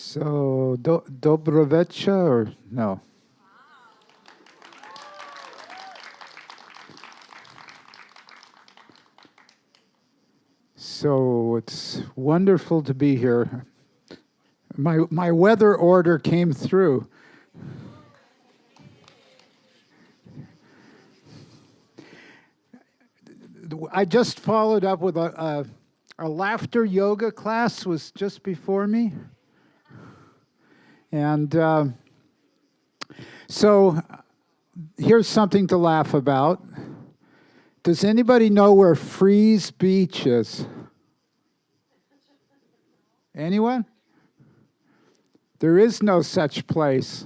So, dobrovecha or no? So it's wonderful to be here. My weather order came through. I just followed up with a laughter yoga class was just before me. And so here's something to laugh about. Does anybody know where Freeze Beach is? Anyone? There is no such place.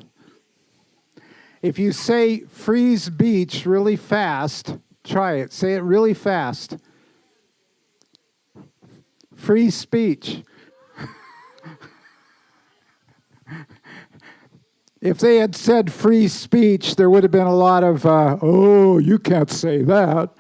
If you say Freeze Beach really fast, try it. Say it really fast. Free speech. If they had said free speech, there would have been a lot of, oh, you can't say that.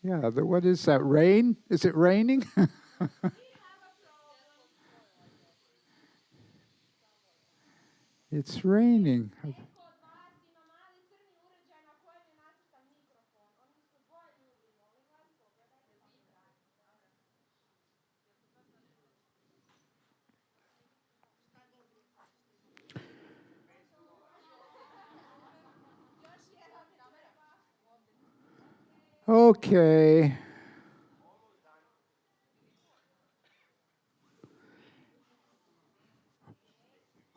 Yeah, what is that, rain? Is it raining? It's raining. Okay.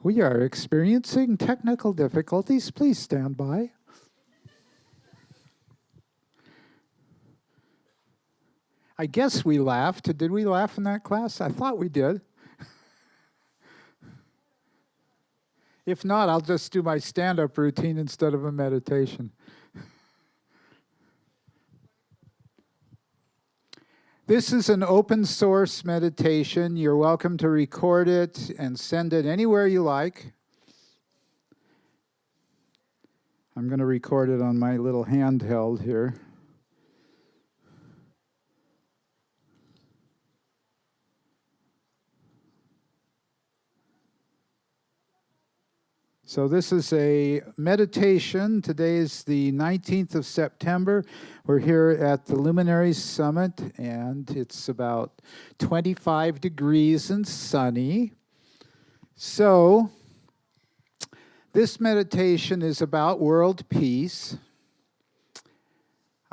We are experiencing technical difficulties. Please stand by. I guess we laughed. Did we laugh in that class? I thought we did. If not, I'll just do my stand-up routine instead of a meditation. This is an open source meditation. You're welcome to record it and send it anywhere you like. I'm going to record it on my little handheld here. So this is a meditation. Today is the 19th of September. We're here at the Luminaries Summit, and it's about 25 degrees and sunny. So this meditation is about world peace.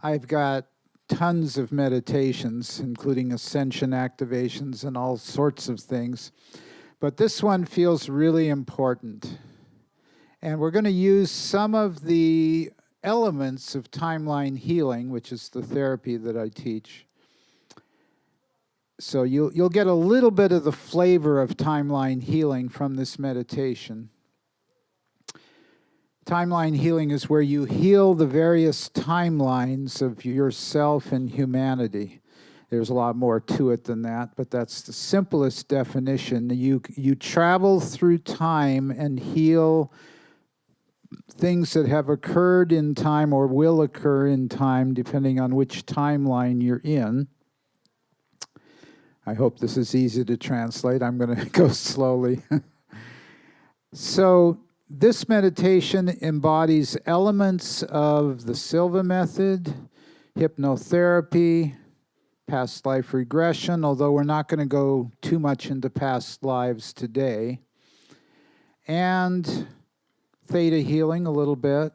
I've got tons of meditations, including ascension activations and all sorts of things. But this one feels really important. And we're going to use some of the elements of timeline healing, which is the therapy that I teach. So you'll get a little bit of the flavor of timeline healing from this meditation. Timeline healing is where you heal the various timelines of yourself and humanity. There's a lot more to it than that, but that's the simplest definition. You travel through time and heal things that have occurred in time or will occur in time, depending on which timeline you're in. I hope this is easy to translate. I'm going to go slowly. So this meditation embodies elements of the Silva method, hypnotherapy, past life regression, although we're not going to go too much into past lives today, and theta healing a little bit,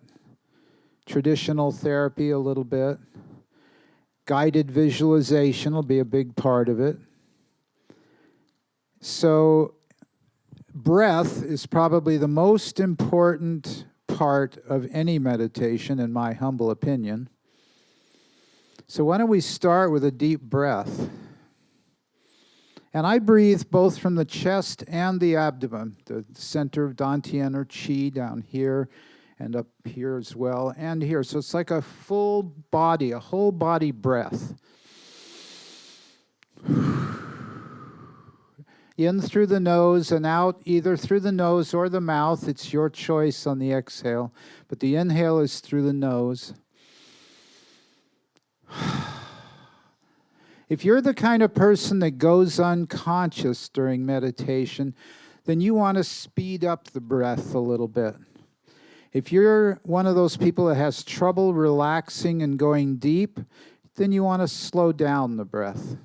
traditional therapy a little bit, guided visualization will be a big part of it. So breath is probably the most important part of any meditation, in my humble opinion. So why don't we start with a deep breath? And I breathe both from the chest and the abdomen, the center of Dantian or Qi down here and up here as well, and here. So it's like a full body, a whole body breath. In through the nose and out either through the nose or the mouth. It's your choice on the exhale, but the inhale is through the nose. If you're the kind of person that goes unconscious during meditation, then you want to speed up the breath a little bit. If you're one of those people that has trouble relaxing and going deep, then you want to slow down the breath.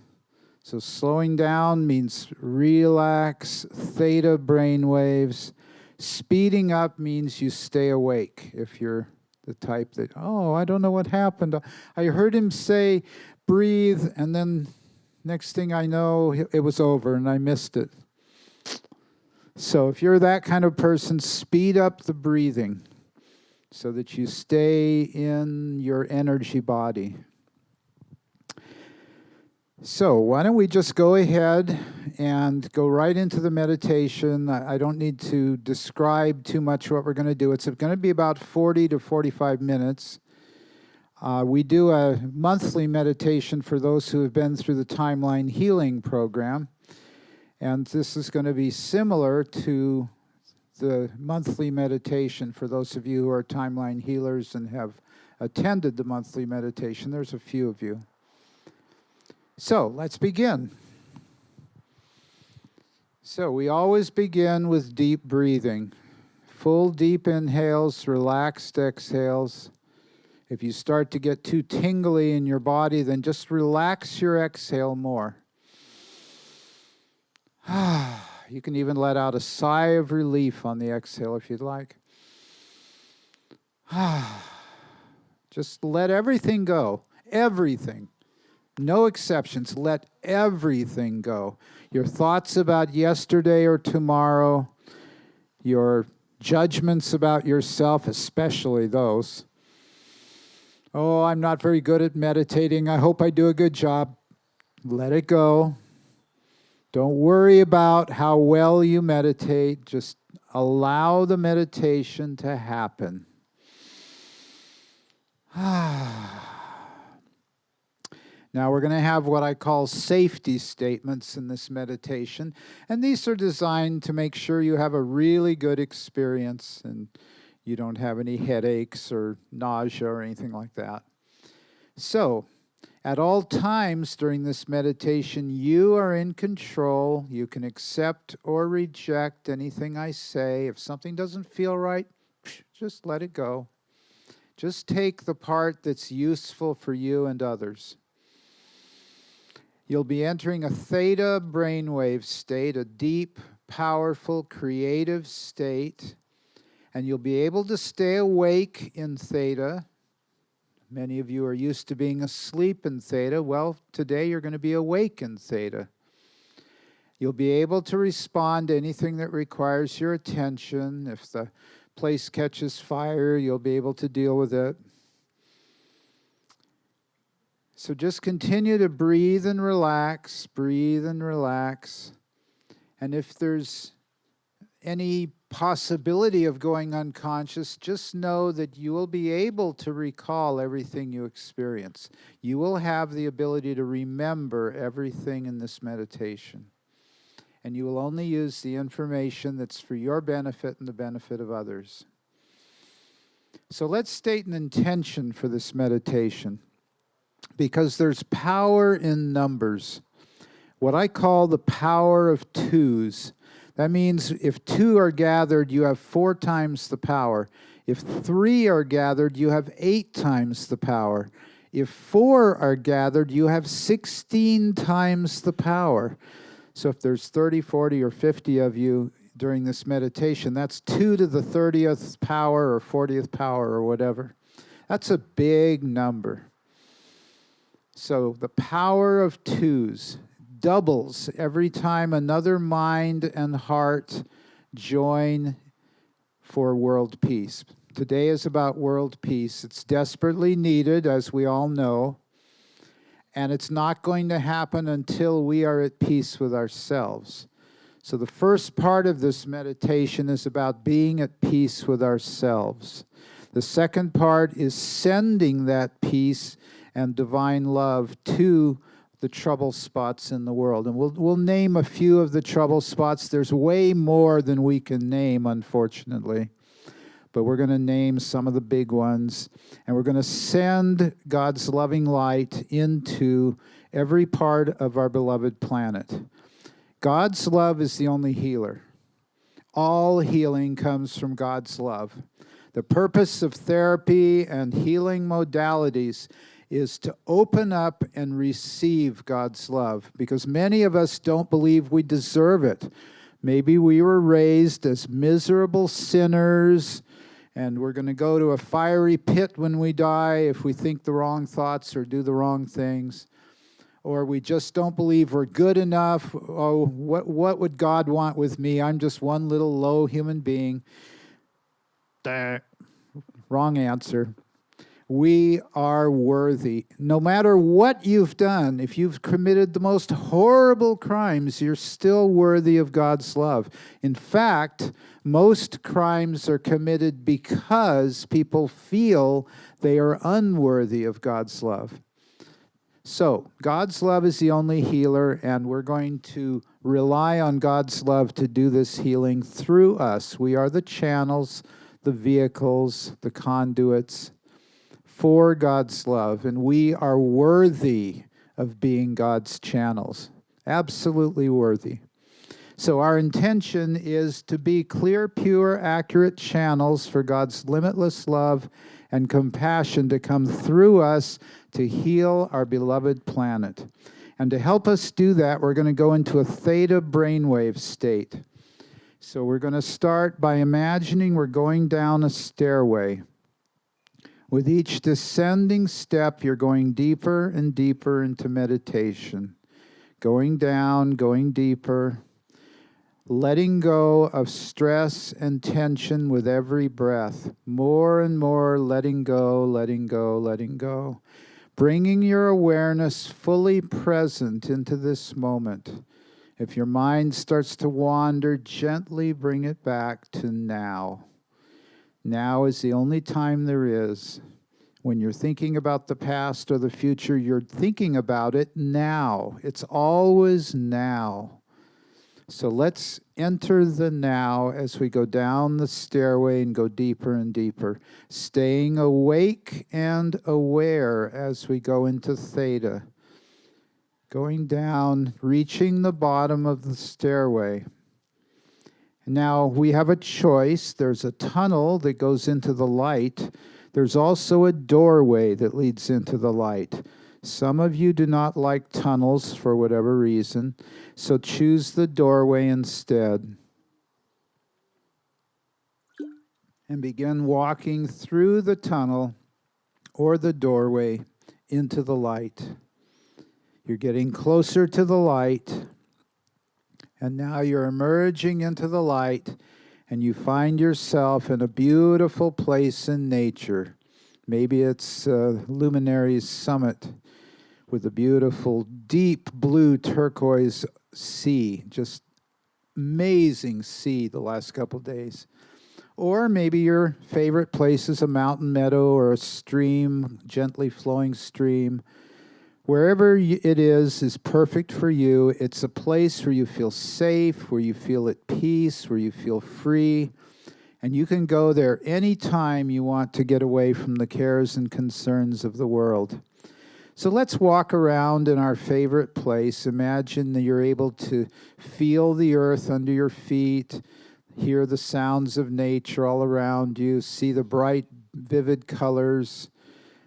So slowing down means relax, theta brain waves. Speeding up means you stay awake. If you're the type that, oh, I don't know what happened. I heard him say, breathe, and then next thing I know, it was over and I missed it. So if you're that kind of person, speed up the breathing so that you stay in your energy body. So why don't we just go ahead and go right into the meditation. I don't need to describe too much what we're going to do. It's going to be about 40 to 45 minutes. We do a monthly meditation for those who have been through the Timeline Healing Program. And this is going to be similar to the monthly meditation for those of you who are Timeline healers and have attended the monthly meditation. There's a few of you. So let's begin. So we always begin with deep breathing. Full deep inhales, relaxed exhales. If you start to get too tingly in your body, then just relax your exhale more. You can even let out a sigh of relief on the exhale if you'd like. Just let everything go. Everything. No exceptions. Let everything go. Your thoughts about yesterday or tomorrow, your judgments about yourself, especially those. Oh, I'm not very good at meditating. I hope I do a good job. Let it go. Don't worry about how well you meditate. Just allow the meditation to happen. Now we're going to have what I call safety statements in this meditation, and these are designed to make sure you have a really good experience and you don't have any headaches or nausea or anything like that. So, at all times during this meditation, you are in control. You can accept or reject anything I say. If something doesn't feel right, just let it go. Just take the part that's useful for you and others. You'll be entering a theta brainwave state, a deep, powerful, creative state, and you'll be able to stay awake in theta. Many of you are used to being asleep in theta. Well, today you're going to be awake in theta. You'll be able to respond to anything that requires your attention. If the place catches fire, you'll be able to deal with it. So just continue to breathe and relax, breathe and relax. And if there's any possibility of going unconscious, just know that you will be able to recall everything you experience. You will have the ability to remember everything in this meditation. And you will only use the information that's for your benefit and the benefit of others. So let's state an intention for this meditation, because there's power in numbers. What I call the power of twos. That means if two are gathered, you have 4 times the power. If 3 are gathered, you have 8 times the power. If 4 are gathered, you have 16 times the power. So if there's 30, 40, or 50 of you during this meditation, that's 2 to the 30th power or 40th power or whatever. That's a big number. So the power of twos doubles every time another mind and heart join for world peace. Today is about world peace. It's desperately needed, as we all know, and it's not going to happen until we are at peace with ourselves. So the first part of this meditation is about being at peace with ourselves. The second part is sending that peace and divine love to the trouble spots in the world. And we'll name a few of the trouble spots. There's way more than we can name, unfortunately. But we're going to name some of the big ones. And we're going to send God's loving light into every part of our beloved planet. God's love is the only healer. All healing comes from God's love. The purpose of therapy and healing modalities is to open up and receive God's love, because many of us don't believe we deserve it. Maybe we were raised as miserable sinners, and we're going to go to a fiery pit when we die if we think the wrong thoughts or do the wrong things. Or we just don't believe we're good enough. Oh, what would God want with me? I'm just one little low human being. Wrong answer. We are worthy. No matter what you've done, if you've committed the most horrible crimes, you're still worthy of God's love. In fact, most crimes are committed because people feel they are unworthy of God's love. So, God's love is the only healer, and we're going to rely on God's love to do this healing through us. We are the channels, the vehicles, the conduits for God's love, and we are worthy of being God's channels. Absolutely worthy. So our intention is to be clear, pure, accurate channels for God's limitless love and compassion to come through us to heal our beloved planet. And to help us do that, we're going to go into a theta brainwave state. So we're going to start by imagining we're going down a stairway. With each descending step, you're going deeper and deeper into meditation. Going down, going deeper, letting go of stress and tension with every breath. More and more letting go, letting go, letting go. Bringing your awareness fully present into this moment. If your mind starts to wander, gently bring it back to now. Now is the only time there is. When you're thinking about the past or the future, you're thinking about it now. It's always now. So let's enter the now as we go down the stairway and go deeper and deeper, staying awake and aware as we go into theta. Going down, reaching the bottom of the stairway. Now we have a choice. There's a tunnel that goes into the light. There's also a doorway that leads into the light. Some of you do not like tunnels for whatever reason, so choose the doorway instead. And begin walking through the tunnel or the doorway into the light. You're getting closer to the light, and now you're emerging into the light, and you find yourself in a beautiful place in nature. Maybe it's Luminaries Summit with a beautiful deep blue turquoise sea, just amazing sea the last couple days. Or maybe your favorite place is a mountain meadow or a stream, gently flowing stream. Wherever it is perfect for you. It's a place where you feel safe, where you feel at peace, where you feel free. And you can go there anytime you want to get away from the cares and concerns of the world. So let's walk around in our favorite place. Imagine that you're able to feel the earth under your feet, hear the sounds of nature all around you, see the bright, vivid colors,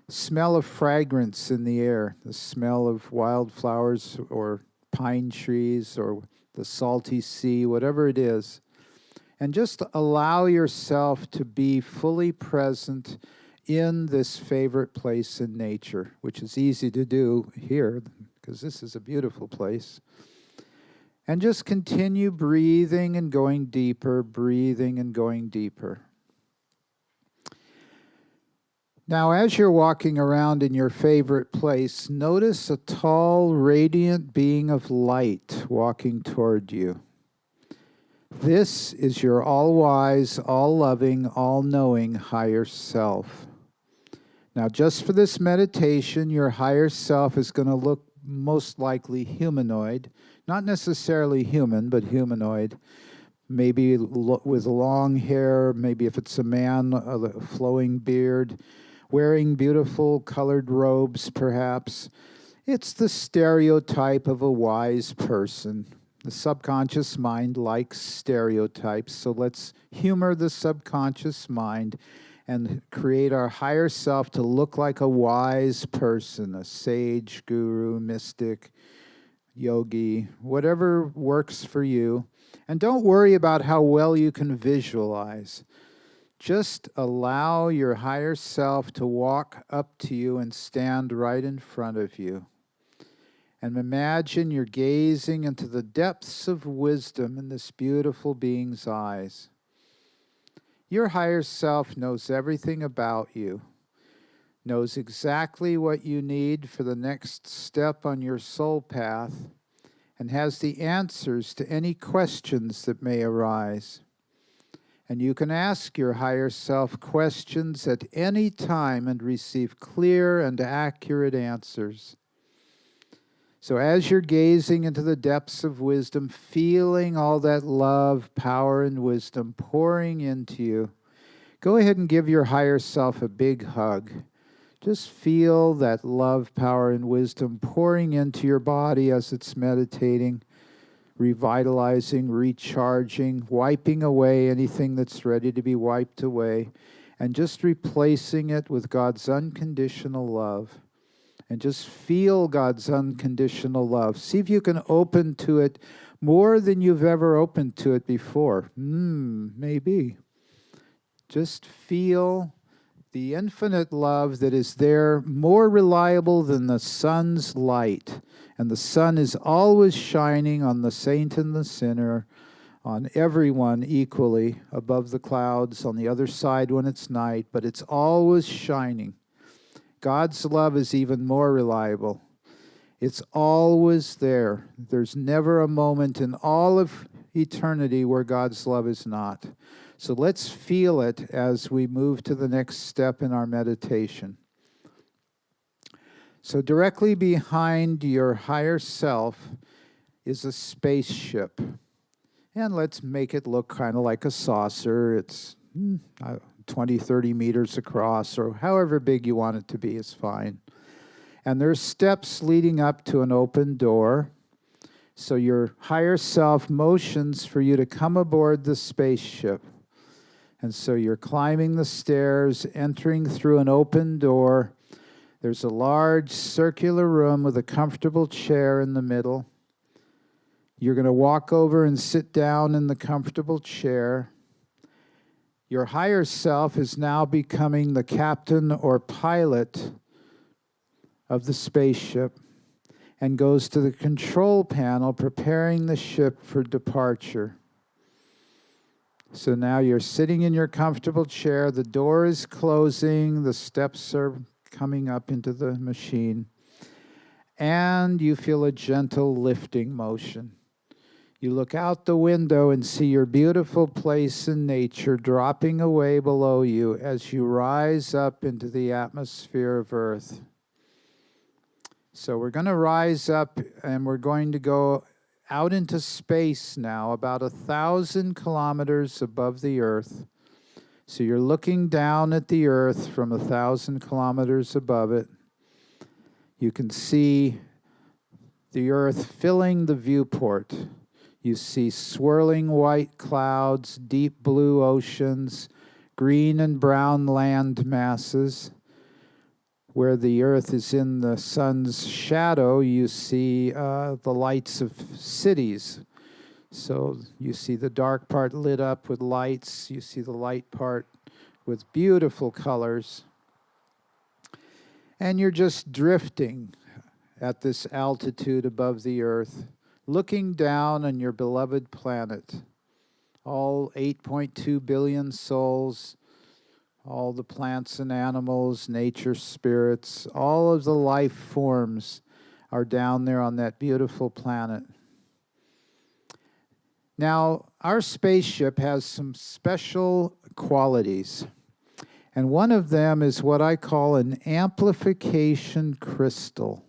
smell of fragrance in the air, the smell of wildflowers or pine trees or the salty sea, whatever it is. And just allow yourself to be fully present in this favorite place in nature, which is easy to do here because this is a beautiful place. And just continue breathing and going deeper, breathing and going deeper. Now, as you're walking around in your favorite place, notice a tall, radiant being of light walking toward you. This is your all-wise, all-loving, all-knowing higher self. Now, just for this meditation, your higher self is going to look most likely humanoid. Not necessarily human, but humanoid. Maybe with long hair, maybe if it's a man, a flowing beard, wearing beautiful colored robes, perhaps. It's the stereotype of a wise person. The subconscious mind likes stereotypes, so let's humor the subconscious mind and create our higher self to look like a wise person, a sage, guru, mystic, yogi, whatever works for you. And don't worry about how well you can visualize. Just allow your higher self to walk up to you and stand right in front of you. And imagine you're gazing into the depths of wisdom in this beautiful being's eyes. Your higher self knows everything about you, knows exactly what you need for the next step on your soul path, and has the answers to any questions that may arise. And you can ask your higher self questions at any time and receive clear and accurate answers. So as you're gazing into the depths of wisdom, feeling all that love, power, and wisdom pouring into you, go ahead and give your higher self a big hug. Just feel that love, power, and wisdom pouring into your body as it's meditating, revitalizing, recharging, wiping away anything that's ready to be wiped away, and just replacing it with God's unconditional love. And just feel God's unconditional love. See if you can open to it more than you've ever opened to it before. Maybe. Just feel the infinite love that is there, more reliable than the sun's light. And the sun is always shining on the saint and the sinner, on everyone equally, above the clouds, on the other side when it's night, but it's always shining. God's love is even more reliable. It's always there. There's never a moment in all of eternity where God's love is not. So let's feel it as we move to the next step in our meditation. So directly behind your higher self is a spaceship. And let's make it look kind of like a saucer. It's 20, 30 meters across, or however big you want it to be is fine. And there's steps leading up to an open door. So your higher self motions for you to come aboard the spaceship. And so you're climbing the stairs, entering through an open door. There's a large circular room with a comfortable chair in the middle. You're going to walk over and sit down in the comfortable chair. Your higher self is now becoming the captain or pilot of the spaceship and goes to the control panel preparing the ship for departure. So now you're sitting in your comfortable chair, the door is closing, the steps are coming up into the machine, and you feel a gentle lifting motion. You look out the window and see your beautiful place in nature dropping away below you as you rise up into the atmosphere of Earth. So we're going to rise up and we're going to go out into space now, about 1,000 kilometers above the Earth. So you're looking down at the Earth from 1,000 kilometers above it. You can see the Earth filling the viewport. You see swirling white clouds, deep blue oceans, green and brown land masses. Where the Earth is in the sun's shadow, you see the lights of cities. So you see the dark part lit up with lights. You see the light part with beautiful colors. And you're just drifting at this altitude above the Earth, looking down on your beloved planet. All 8.2 billion souls, all the plants and animals, nature spirits, all of the life forms are down there on that beautiful planet. Now, our spaceship has some special qualities, and one of them is what I call an amplification crystal.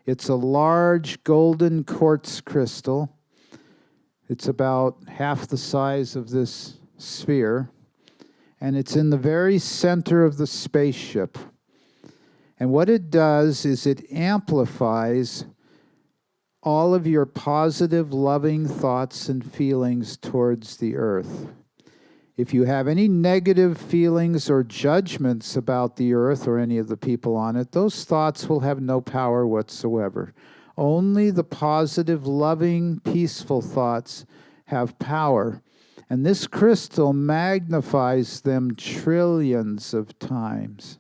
It's a large golden quartz crystal. It's about half the size of this sphere, and it's in the very center of the spaceship. And what it does is it amplifies all of your positive, loving thoughts and feelings towards the earth. If you have any negative feelings or judgments about the earth or any of the people on it, those thoughts will have no power whatsoever. Only the positive, loving, peaceful thoughts have power. And this crystal magnifies them trillions of times.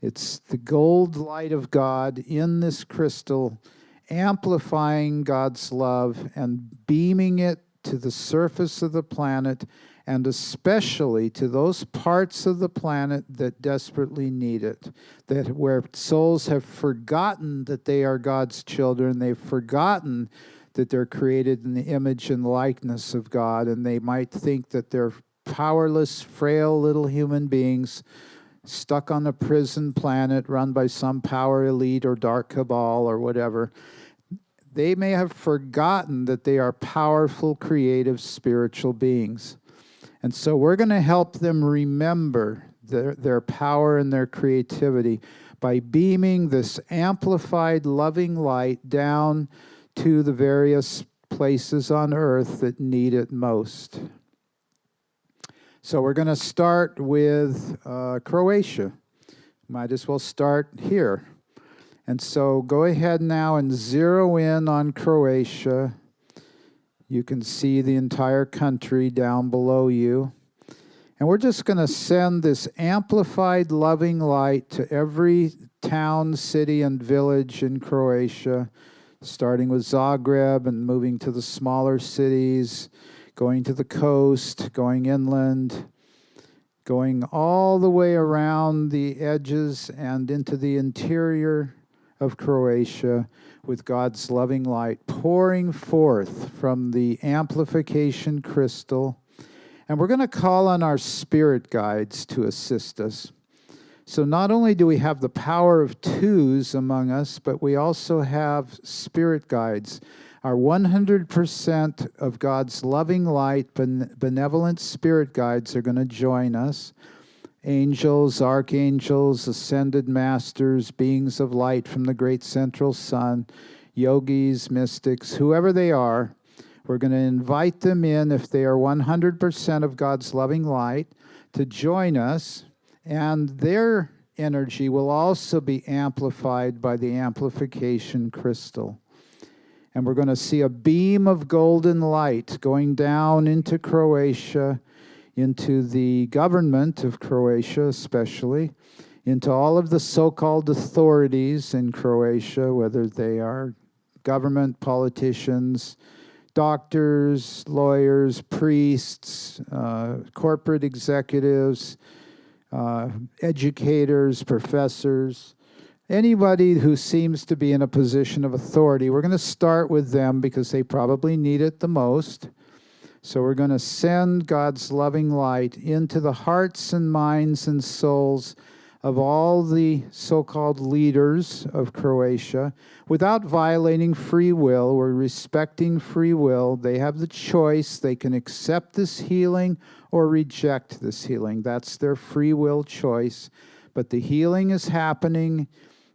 It's the gold light of God in this crystal, amplifying God's love and beaming it to the surface of the planet, and especially to those parts of the planet that desperately need it, that where souls have forgotten that they are God's children, they've forgotten that they're created in the image and likeness of God, and they might think that they're powerless, frail little human beings stuck on a prison planet run by some power elite or dark cabal or whatever. They may have forgotten that they are powerful, creative, spiritual beings. And so we're going to help them remember their power and their creativity by beaming this amplified, loving light down to the various places on earth that need it most. So we're going to start with Croatia. Might as well start here. And so go ahead now and zero in on Croatia. You can see the entire country down below you. And we're just going to send this amplified loving light to every town, city, and village in Croatia, starting with Zagreb and moving to the smaller cities, going to the coast, going inland, going all the way around the edges and into the interior of Croatia with God's loving light pouring forth from the amplification crystal. And we're going to call on our spirit guides to assist us. So not only do we have the power of twos among us, but we also have spirit guides. Our 100% of God's loving light, benevolent spirit guides are going to join us. Angels, archangels, ascended masters, beings of light from the great central sun, yogis, mystics, whoever they are, we're going to invite them in, if they are 100% of God's loving light, to join us, and their energy will also be amplified by the amplification crystal. And we're going to see a beam of golden light going down into Croatia, into the government of Croatia especially, into all of the so-called authorities in Croatia, whether they are government, politicians, doctors, lawyers, priests, corporate executives, educators, professors, anybody who seems to be in a position of authority. We're going to start with them because they probably need it the most. So we're going to send God's loving light into the hearts and minds and souls of all the so-called leaders of Croatia without violating free will. We're respecting free will. They have the choice. They can accept this healing or reject this healing. That's their free will choice. But the healing is happening,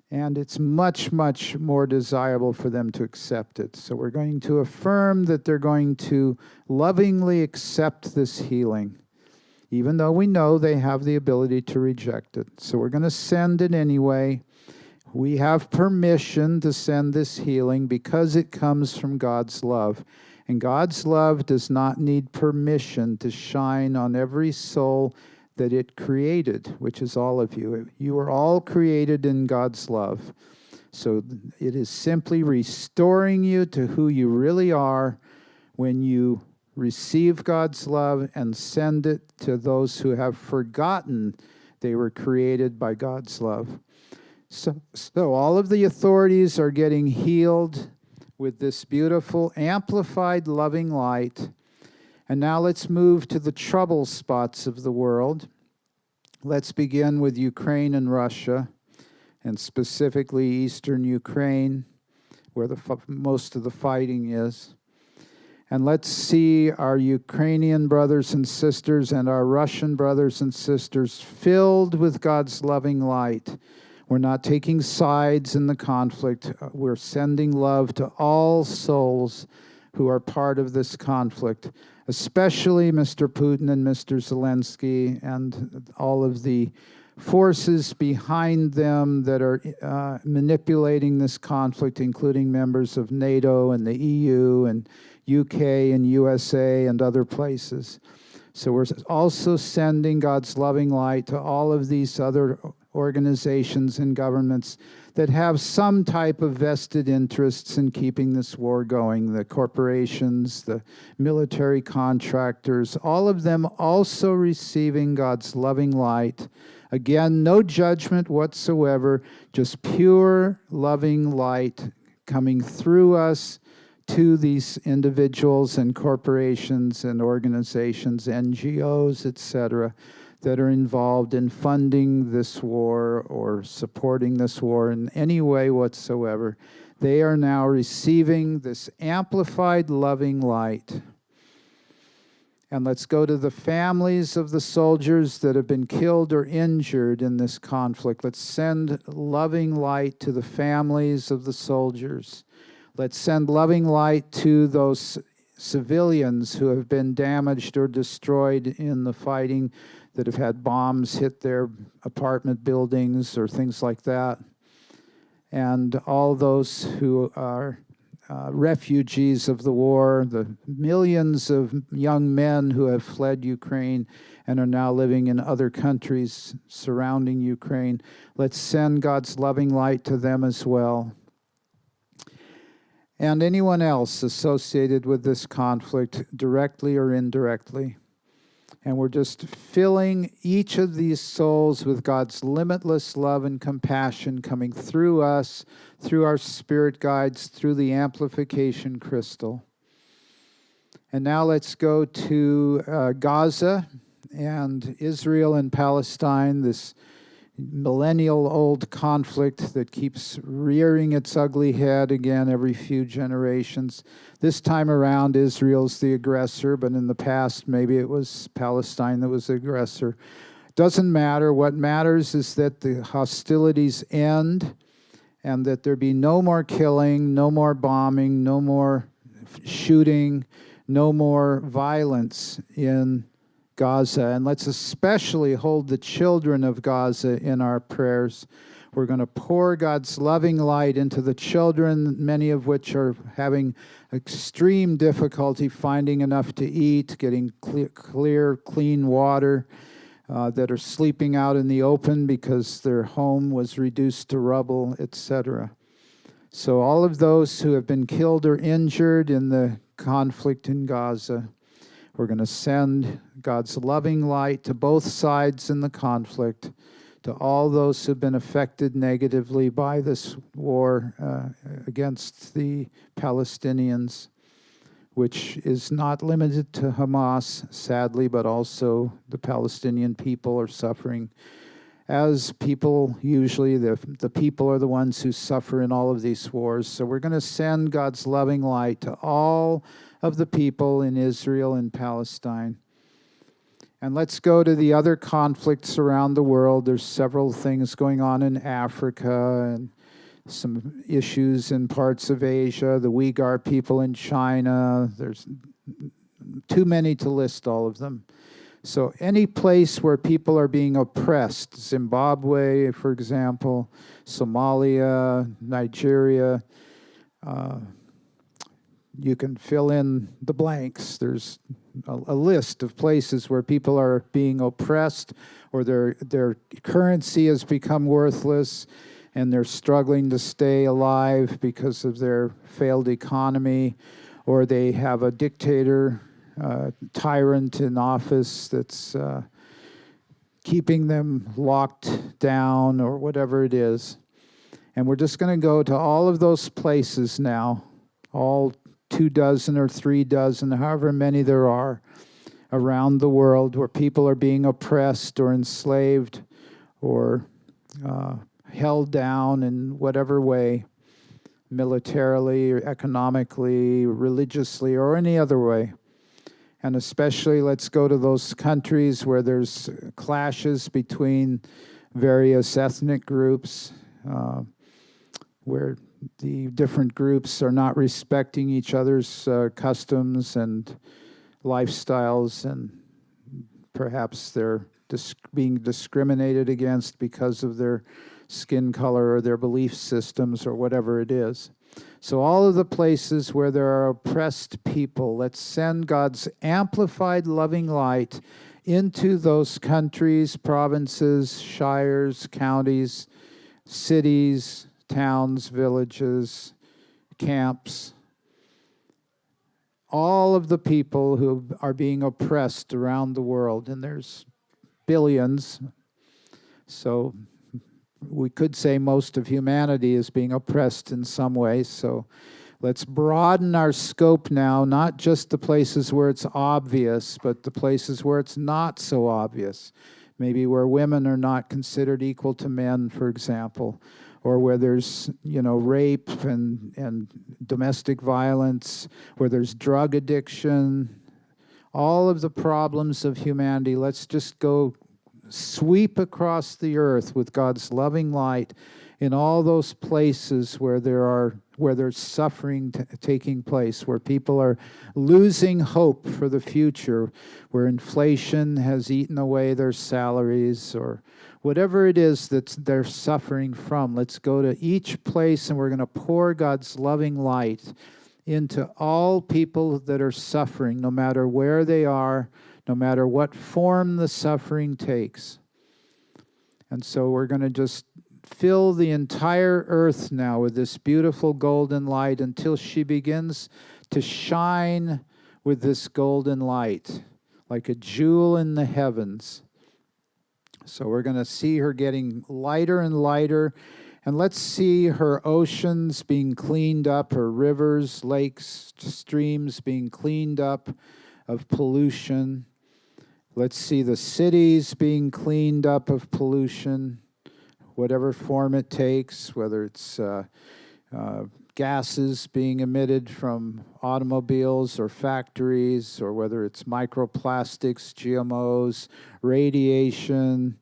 and it's much, much more desirable for them to accept it. So we're going to affirm that they're going to lovingly accept this healing, even though we know they have the ability to reject it. So we're going to send it anyway. We have permission to send this healing because it comes from God's love. And God's love does not need permission to shine on every soul that it created, which is all of you. You are all created in God's love. So it is simply restoring you to who you really are when you receive God's love and send it to those who have forgotten they were created by God's love. So all of the authorities are getting healed with this beautiful, amplified, loving light. And now let's move to the trouble spots of the world. Let's begin with Ukraine and Russia, and specifically eastern Ukraine, where most of the fighting is. And let's see our Ukrainian brothers and sisters and our Russian brothers and sisters filled with God's loving light, We're not taking sides in the conflict. We're sending love to all souls who are part of this conflict, especially Mr. Putin and Mr. Zelensky and all of the forces behind them that are manipulating this conflict, including members of NATO and the EU and UK and USA and other places. So we're also sending God's loving light to all of these other organizations and governments that have some type of vested interests in keeping this war going. The corporations, the military contractors, all of them also receiving God's loving light. Again, no judgment whatsoever, just pure loving light coming through us to these individuals and corporations and organizations, NGOs, etc., that are involved in funding this war or supporting this war in any way whatsoever. They are now receiving this amplified loving light. And let's go to the families of the soldiers that have been killed or injured in this conflict. Let's send loving light to the families of the soldiers. Let's send loving light to those civilians who have been damaged or destroyed in the fighting, that have had bombs hit their apartment buildings or things like that. And all those who are refugees of the war, the millions of young men who have fled Ukraine and are now living in other countries surrounding Ukraine. Let's send God's loving light to them as well. And anyone else associated with this conflict, directly or indirectly. And we're just filling each of these souls with God's limitless love and compassion coming through us, through our spirit guides, through the amplification crystal. And now let's go to Gaza and Israel and Palestine, this millennial-old conflict that keeps rearing its ugly head again every few generations. This time around, Israel's the aggressor, but in the past, maybe it was Palestine that was the aggressor. Doesn't matter. What matters is that the hostilities end and that there be no more killing, no more bombing, no more shooting, no more violence in Gaza. And let's especially hold the children of Gaza in our prayers. We're going to pour God's loving light into the children, many of which are having extreme difficulty finding enough to eat, getting clear, clean water, that are sleeping out in the open because their home was reduced to rubble, etc. So all of those who have been killed or injured in the conflict in Gaza, we're going to send God's loving light to both sides in the conflict, to all those who've been affected negatively by this war against the Palestinians, which is not limited to Hamas, sadly, but also the Palestinian people are suffering. As people, usually the people are the ones who suffer in all of these wars. So we're going to send God's loving light to all of the people in Israel and Palestine. And let's go to the other conflicts around the world. There's several things going on in Africa and some issues in parts of Asia, the Uyghur people in China. There's too many to list all of them. So any place where people are being oppressed, Zimbabwe, for example, Somalia, Nigeria, you can fill in the blanks. There's a list of places where people are being oppressed or their currency has become worthless and they're struggling to stay alive because of their failed economy, or they have a dictator, tyrant in office that's keeping them locked down or whatever it is. And we're just going to go to all of those places now, all 24 or 36, however many there are around the world where people are being oppressed or enslaved or held down in whatever way, militarily or economically, religiously, or any other way. And especially let's go to those countries where there's clashes between various ethnic groups, where the different groups are not respecting each other's customs and lifestyles, and perhaps they're being discriminated against because of their skin color or their belief systems or whatever it is. So all of the places where there are oppressed people, let's send God's amplified loving light into those countries, provinces, shires, counties, cities, towns, villages, camps, all of the people who are being oppressed around the world, and there's billions, so we could say most of humanity is being oppressed in some way. So let's broaden our scope now, not just the places where it's obvious, but the places where it's not so obvious. Maybe where women are not considered equal to men, for example, or where there's, rape and domestic violence, where there's drug addiction, all of the problems of humanity. Let's just go sweep across the earth with God's loving light in all those places where there's suffering taking place, where people are losing hope for the future, where inflation has eaten away their salaries, or whatever it is that they're suffering from. Let's go to each place, and we're going to pour God's loving light into all people that are suffering, no matter where they are, no matter what form the suffering takes. And so we're going to just fill the entire earth now with this beautiful golden light until she begins to shine with this golden light, like a jewel in the heavens. So we're going to see her getting lighter and lighter, and let's see her oceans being cleaned up, her rivers, lakes, streams being cleaned up of pollution. Let's see the cities being cleaned up of pollution, whatever form it takes, whether it's gases being emitted from automobiles or factories, or whether it's microplastics, GMOs, radiation,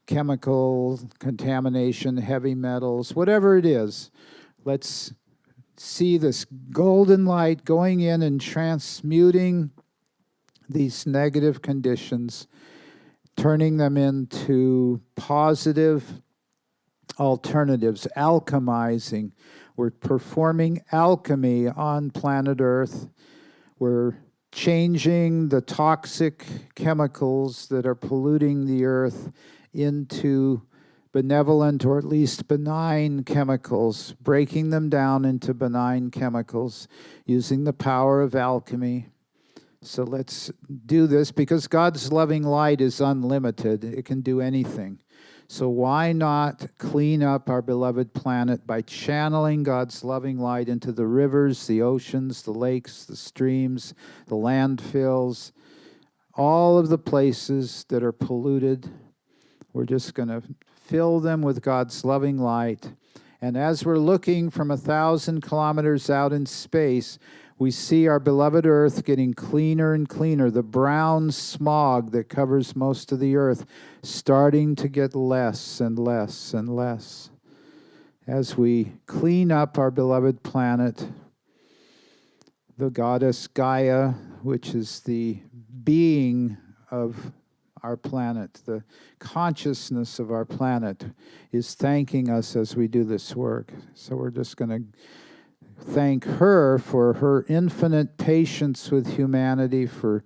chemical contamination, heavy metals, whatever it is. Let's see this golden light going in and transmuting these negative conditions, turning them into positive alternatives, alchemizing. We're performing alchemy on planet Earth. We're changing the toxic chemicals that are polluting the earth into benevolent, or at least benign chemicals, breaking them down into benign chemicals using the power of alchemy. So let's do this, because God's loving light is unlimited. It can do anything. So why not clean up our beloved planet by channeling God's loving light into the rivers, the oceans, the lakes, the streams, the landfills, all of the places that are polluted. We're just going to fill them with God's loving light. And as we're looking from 1,000 kilometers out in space, we see our beloved Earth getting cleaner and cleaner. The brown smog that covers most of the Earth starting to get less and less and less. As we clean up our beloved planet, the goddess Gaia, which is the being of our planet, the consciousness of our planet, is thanking us as we do this work. So we're just going to thank her for her infinite patience with humanity, for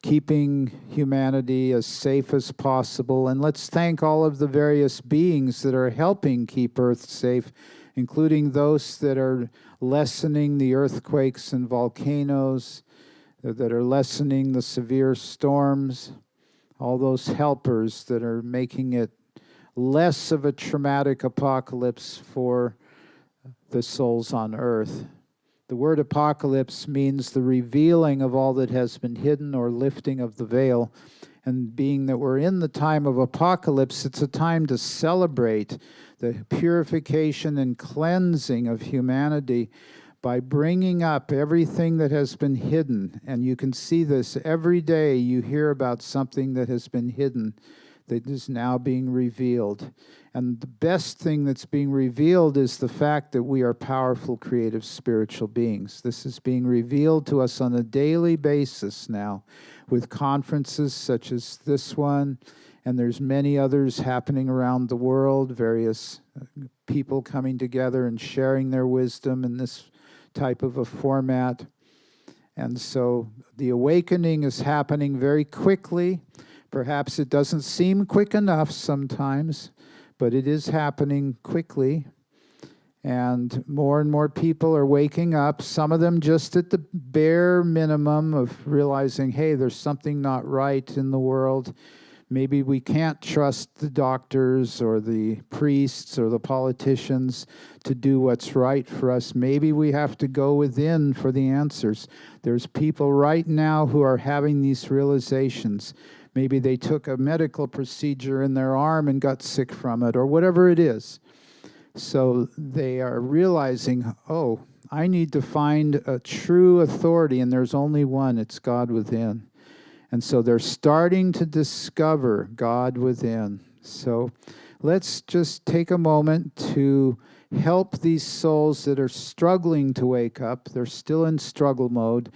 keeping humanity as safe as possible. And let's thank all of the various beings that are helping keep Earth safe, including those that are lessening the earthquakes and volcanoes, that are lessening the severe storms, all those helpers that are making it less of a traumatic apocalypse for the souls on earth. The word apocalypse means the revealing of all that has been hidden, or lifting of the veil. And being that we're in the time of apocalypse, it's a time to celebrate the purification and cleansing of humanity by bringing up everything that has been hidden. And you can see this every day. You hear about something that has been hidden, that is now being revealed. And the best thing that's being revealed is the fact that we are powerful, creative, spiritual beings. This is being revealed to us on a daily basis now, with conferences such as this one, and there's many others happening around the world, various people coming together and sharing their wisdom in this type of a format. And so the awakening is happening very quickly. Perhaps it doesn't seem quick enough sometimes, but it is happening quickly. And more people are waking up, some of them just at the bare minimum of realizing, hey, there's something not right in the world. Maybe we can't trust the doctors or the priests or the politicians to do what's right for us. Maybe we have to go within for the answers. There's people right now who are having these realizations. Maybe they took a medical procedure in their arm and got sick from it, or whatever it is. So they are realizing, oh, I need to find a true authority, and there's only one. It's God within. And so they're starting to discover God within. So let's just take a moment to help these souls that are struggling to wake up. They're still in struggle mode.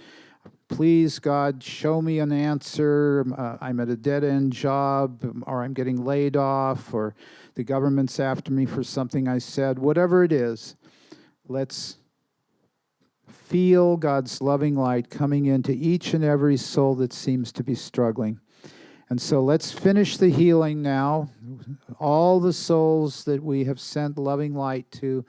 Please, God, show me an answer. I'm at a dead-end job, or I'm getting laid off, or the government's after me for something I said. Whatever it is, let's feel God's loving light coming into each and every soul that seems to be struggling. And so let's finish the healing now. All the souls that we have sent loving light to,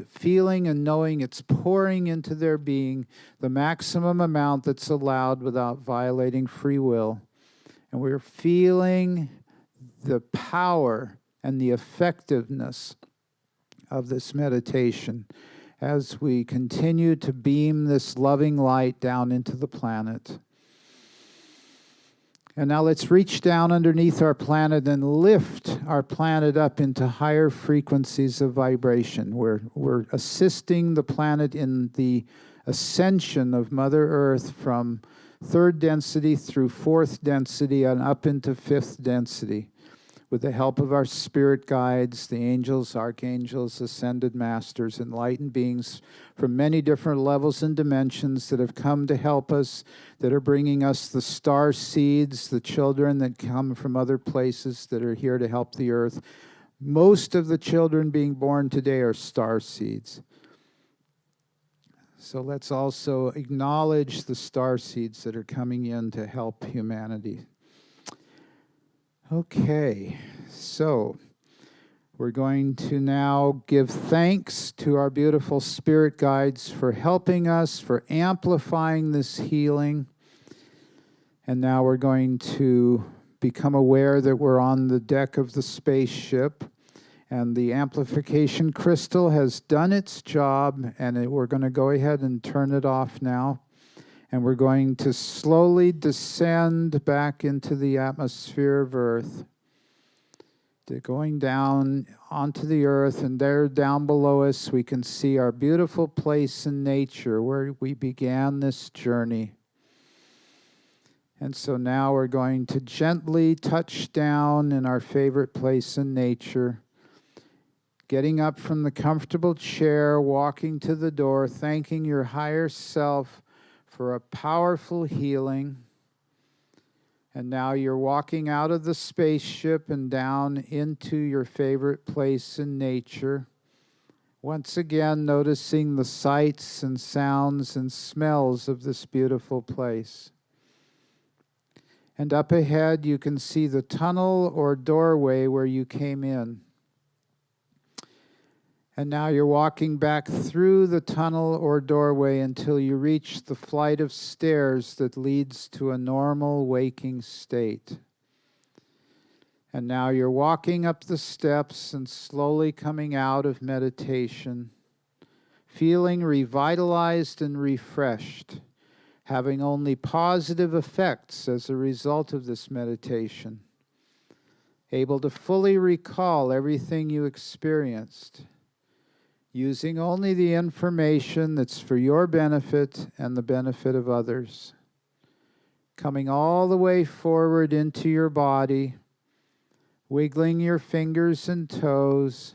feeling and knowing it's pouring into their being the maximum amount that's allowed without violating free will. And we're feeling the power and the effectiveness of this meditation as we continue to beam this loving light down into the planet. And now let's reach down underneath our planet and lift our planet up into higher frequencies of vibration. We're assisting the planet in the ascension of Mother Earth from third density through fourth density and up into fifth density, with the help of our spirit guides, the angels, archangels, ascended masters, enlightened beings from many different levels and dimensions that have come to help us, that are bringing us the star seeds, the children that come from other places that are here to help the earth. Most of the children being born today are star seeds. So let's also acknowledge the star seeds that are coming in to help humanity. Okay, so we're going to now give thanks to our beautiful spirit guides for helping us, for amplifying this healing. And now we're going to become aware that we're on the deck of the spaceship, and the amplification crystal has done its job, and we're going to go ahead and turn it off now. And we're going to slowly descend back into the atmosphere of Earth. Going down onto the earth, and there down below us we can see our beautiful place in nature where we began this journey. And so now we're going to gently touch down in our favorite place in nature, getting up from the comfortable chair, walking to the door, thanking your higher self for a powerful healing. And now you're walking out of the spaceship and down into your favorite place in nature. Once again, noticing the sights and sounds and smells of this beautiful place. And up ahead, you can see the tunnel or doorway where you came in. And now you're walking back through the tunnel or doorway until you reach the flight of stairs that leads to a normal waking state. And now you're walking up the steps and slowly coming out of meditation, feeling revitalized and refreshed, having only positive effects as a result of this meditation, able to fully recall everything you experienced, using only the information that's for your benefit and the benefit of others. Coming all the way forward into your body, wiggling your fingers and toes,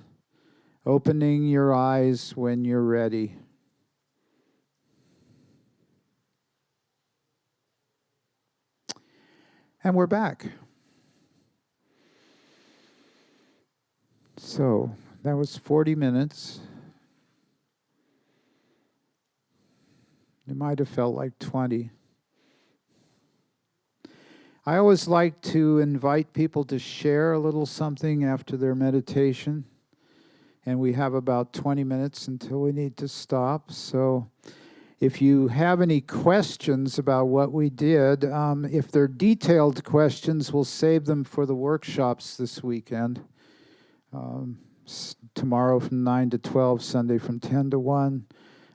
opening your eyes when you're ready. And we're back. So that was 40 minutes. It might have felt like 20. I always like to invite people to share a little something after their meditation. And we have about 20 minutes until we need to stop. So if you have any questions about what we did, if they're detailed questions, we'll save them for the workshops this weekend. Tomorrow from 9 to 12, Sunday from 10 to 1.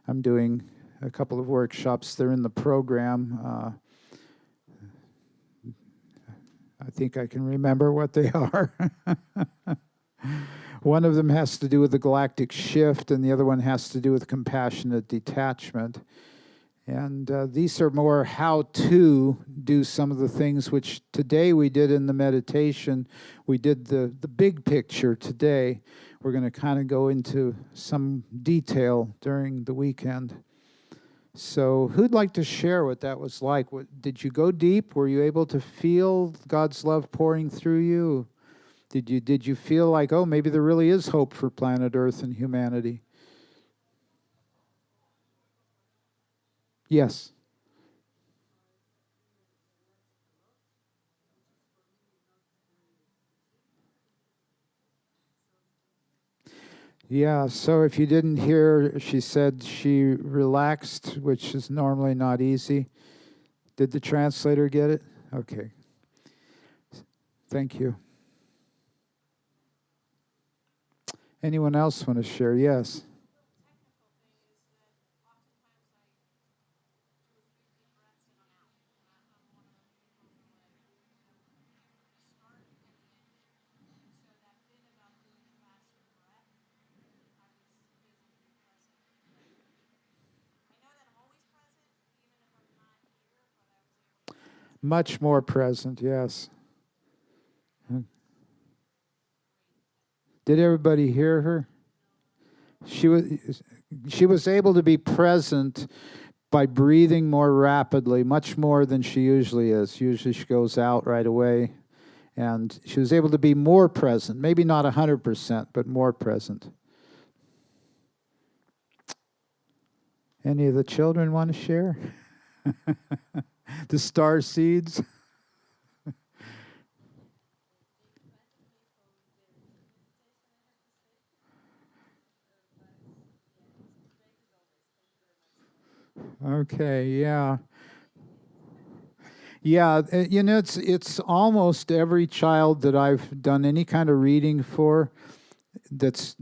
I'm doing a couple of workshops. They're in the program. I think I can remember what they are. One of them has to do with the galactic shift, and the other one has to do with compassionate detachment. And these are more how to do some of the things which today we did in the meditation. We did the big picture today. We're going to kind of go into some detail during the weekend. So who'd like to share what that was like? Did you go deep? Were you able to feel God's love pouring through you? Did you feel like, oh, maybe there really is hope for planet Earth and humanity? Yes. Yeah, so if you didn't hear, she said she relaxed, which is normally not easy. Did the translator get it? Okay. Thank you. Anyone else want to share? Yes. Much more present, yes. Did everybody hear her? She was able to be present by breathing more rapidly, much more than she usually is. Usually she goes out right away. And she was able to be more present, maybe not 100%, but more present. Any of the children want to share? The star seeds? Okay, yeah. Yeah, you know, it's almost every child that I've done any kind of reading for that's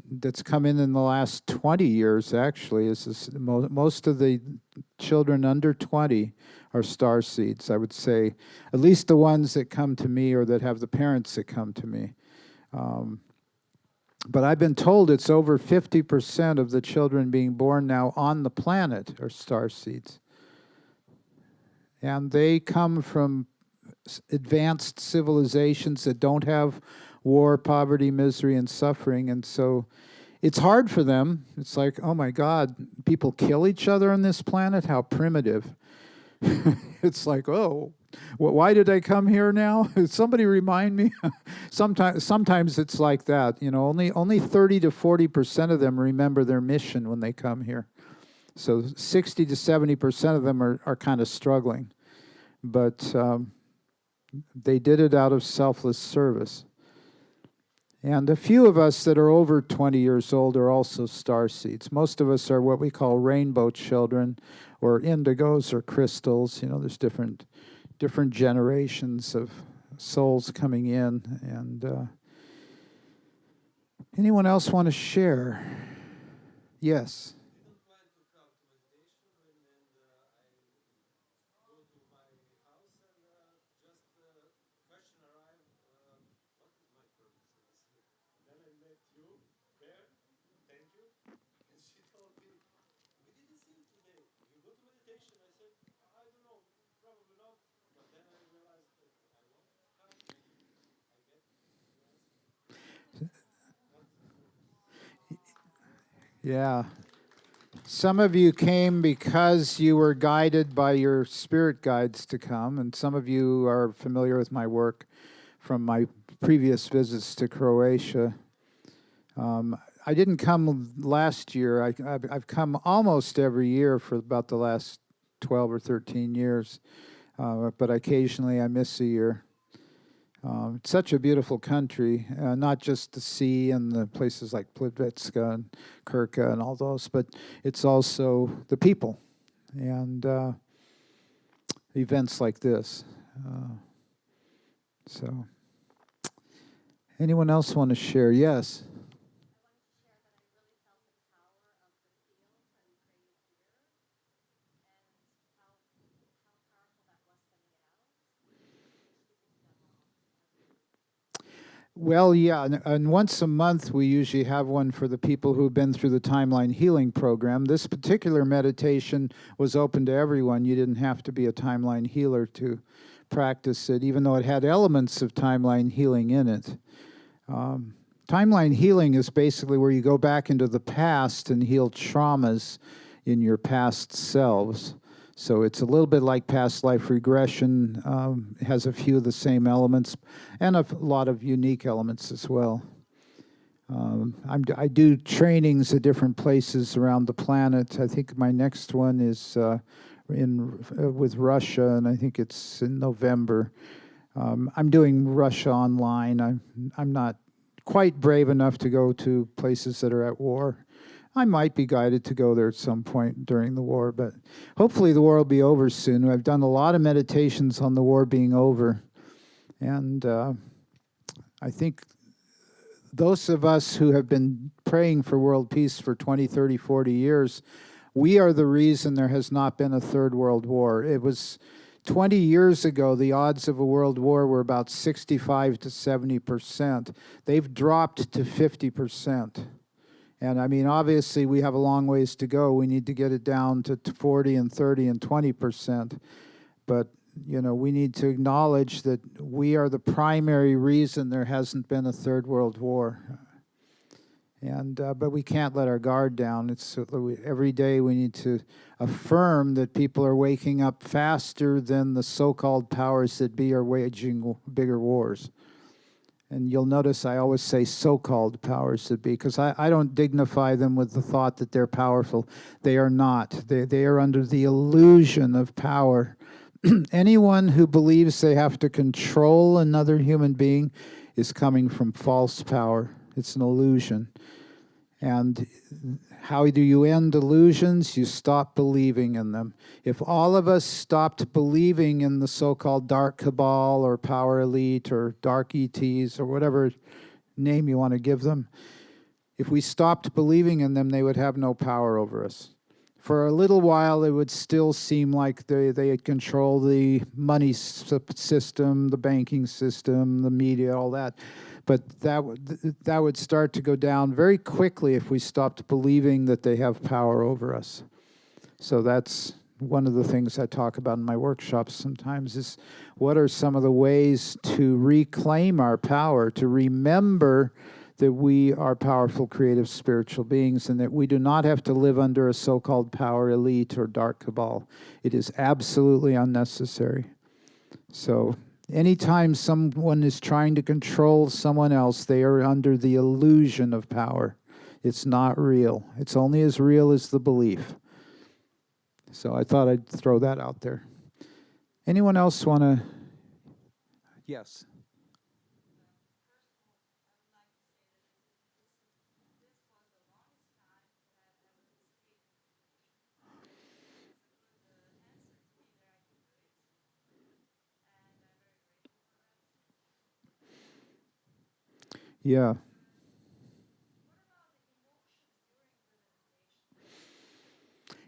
come in the last 20 years, actually. Most of the children under 20 are star seeds, I would say. At least the ones that come to me or that have the parents that come to me. But I've been told it's over 50% of the children being born now on the planet are star seeds. And they come from advanced civilizations that don't have war, poverty, misery, and suffering. And so it's hard for them. It's like, oh my God, people kill each other on this planet? How primitive. It's like, oh, why did I come here now? Somebody remind me. Sometimes it's like that. You know, only 30 to 40% of them remember their mission when they come here. So 60 to 70% of them are kind of struggling. But they did it out of selfless service. And a few of us that are over 20 years old are also star seeds. Most of us are what we call rainbow children or indigos or crystals. You know, there's different generations of souls coming in. And anyone else want to share? Yes. Yeah. Some of you came because you were guided by your spirit guides to come, and some of you are familiar with my work from my previous visits to Croatia. I didn't come last year. I've come almost every year for about the last 12 or 13 years, but occasionally I miss a year. It's such a beautiful country, not just the sea and the places like Plitvička and Krka and all those, but it's also the people and events like this. So, anyone else want to share? Yes. Well, yeah, and once a month we usually have one for the people who've been through the Timeline Healing Program. This particular meditation was open to everyone. You didn't have to be a Timeline healer to practice it, even though it had elements of Timeline healing in it. Timeline healing is basically where you go back into the past and heal traumas in your past selves. So it's a little bit like past life regression. It has a few of the same elements and a lot of unique elements as well. I do trainings at different places around the planet. I think my next one is with Russia, and I think it's in November. I'm doing Russia online. I'm not quite brave enough to go to places that are at war. I might be guided to go there at some point during the war, but hopefully the war will be over soon. I've done a lot of meditations on the war being over, and I think those of us who have been praying for world peace for 20, 30, 40 years, we are the reason there has not been a third world war. It was 20 years ago, the odds of a world war were about 65 to 70%. They've dropped to 50%. And I mean, obviously, we have a long ways to go. We need to get it down to 40 and 30 and 20%. But, you know, we need to acknowledge that we are the primary reason there hasn't been a third world war. And but we can't let our guard down. Every day we need to affirm that people are waking up faster than the so-called powers that be are waging bigger wars. And you'll notice I always say so-called powers that be, because I don't dignify them with the thought that they're powerful. They are not. They are under the illusion of power. Anyone who believes they have to control another human being is coming from false power. It's an illusion. And how do you end illusions? You stop believing in them. If all of us stopped believing in the so-called dark cabal or power elite or dark ETs or whatever name you want to give them, if we stopped believing in them, they would have no power over us. For a little while, it would still seem like they control the money system, the banking system, the media, all that. But that would start to go down very quickly if we stopped believing that they have power over us. So that's one of the things I talk about in my workshops sometimes is what are some of the ways to reclaim our power, to remember that we are powerful, creative, spiritual beings, and that we do not have to live under a so-called power elite or dark cabal. It is absolutely unnecessary. So anytime someone is trying to control someone else, they are under the illusion of power. It's not real. It's only as real as the belief. So I thought I'd throw that out there. Anyone else want to? Yes. Yeah.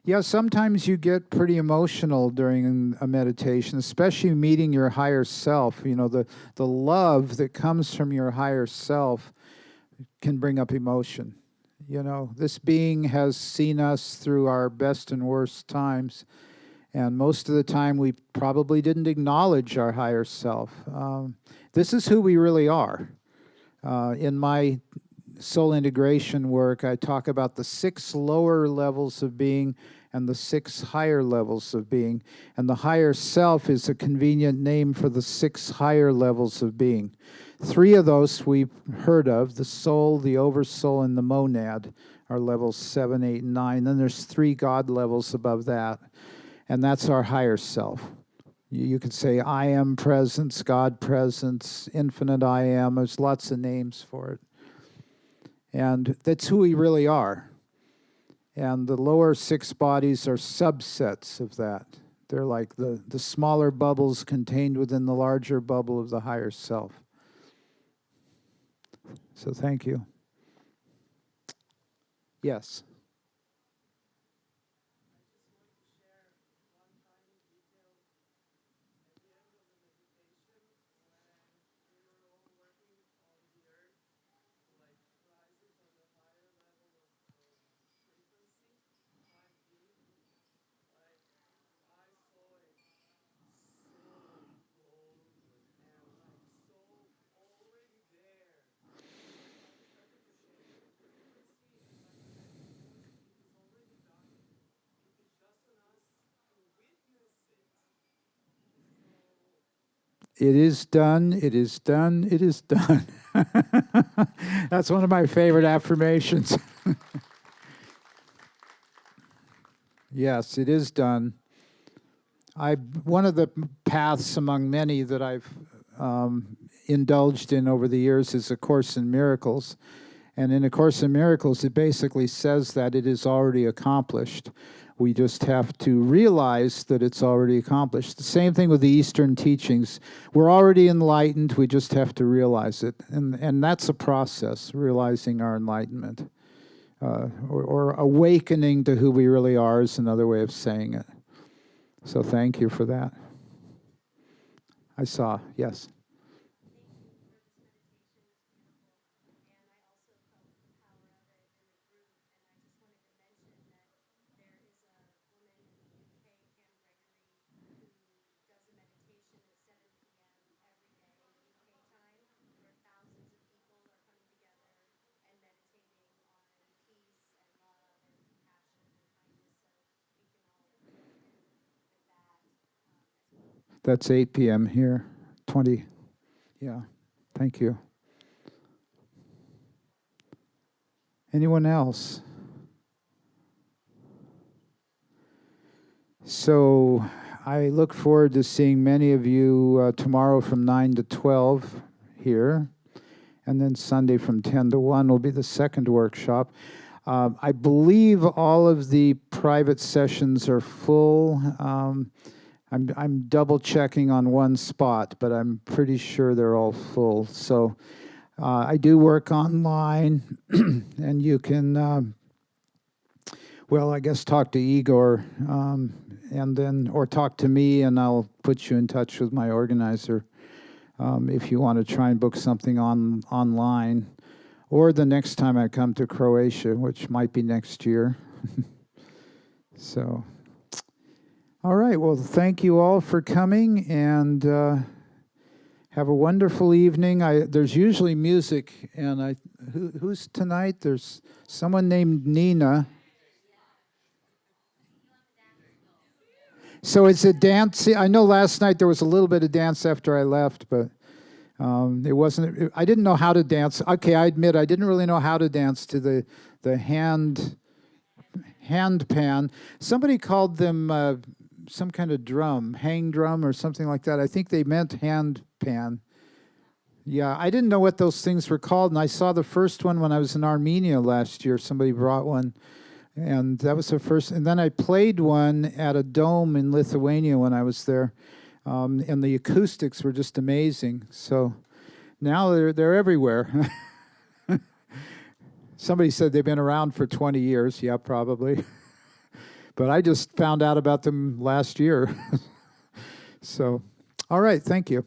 Yeah, sometimes you get pretty emotional during a meditation, especially meeting your higher self. You know, the love that comes from your higher self can bring up emotion. You know, this being has seen us through our best and worst times, and most of the time we probably didn't acknowledge our higher self. This is who we really are. In my soul integration work, I talk about the 6 lower levels of being and the 6 higher levels of being. And the higher self is a convenient name for the 6 higher levels of being. 3 of those we've heard of, the soul, the oversoul, and the monad, are levels 7, 8, and 9. Then there's 3 God levels above that, and that's our higher self. You could say I am presence, God presence, infinite I am. There's lots of names for it. And that's who we really are. And the lower 6 bodies are subsets of that. They're like the smaller bubbles contained within the larger bubble of the higher self. So thank you. Yes. It is done, it is done, it is done. That's one of my favorite affirmations. Yes, it is done. One of the paths among many that I've indulged in over the years is A Course in Miracles. And in A Course in Miracles, it basically says that it is already accomplished. We just have to realize that it's already accomplished. The same thing with the Eastern teachings. We're already enlightened, we just have to realize it. And that's a process, realizing our enlightenment. Or awakening to who we really are is another way of saying it. So thank you for that. I saw, yes. That's 8 p.m. here, 20. Yeah, thank you. Anyone else? So I look forward to seeing many of you tomorrow from 9 to 12 here. And then Sunday from 10 to 1 will be the second workshop. I believe all of the private sessions are full. I'm double checking on one spot, but I'm pretty sure they're all full. So I do work online, and you can, well, I guess talk to Igor, and then, or talk to me, and I'll put you in touch with my organizer if you want to try and book something online, or the next time I come to Croatia, which might be next year. So. All right, well, thank you all for coming, and have a wonderful evening. There's usually music, and who's tonight? There's someone named Nina. So is it dance? I know last night there was a little bit of dance after I left, but it wasn't. I didn't know how to dance. Okay, I admit I didn't really know how to dance to the hand pan. Somebody called them some kind of drum, hang drum or something like that. I think they meant hand pan. Yeah, I didn't know what those things were called, and I saw the first one when I was in Armenia last year. Somebody brought one, and that was the first. And then I played one at a dome in Lithuania when I was there, and the acoustics were just amazing. So now they're everywhere. Somebody said they've been around for 20 years. Yeah, probably. But I just found out about them last year. So, all right, thank you.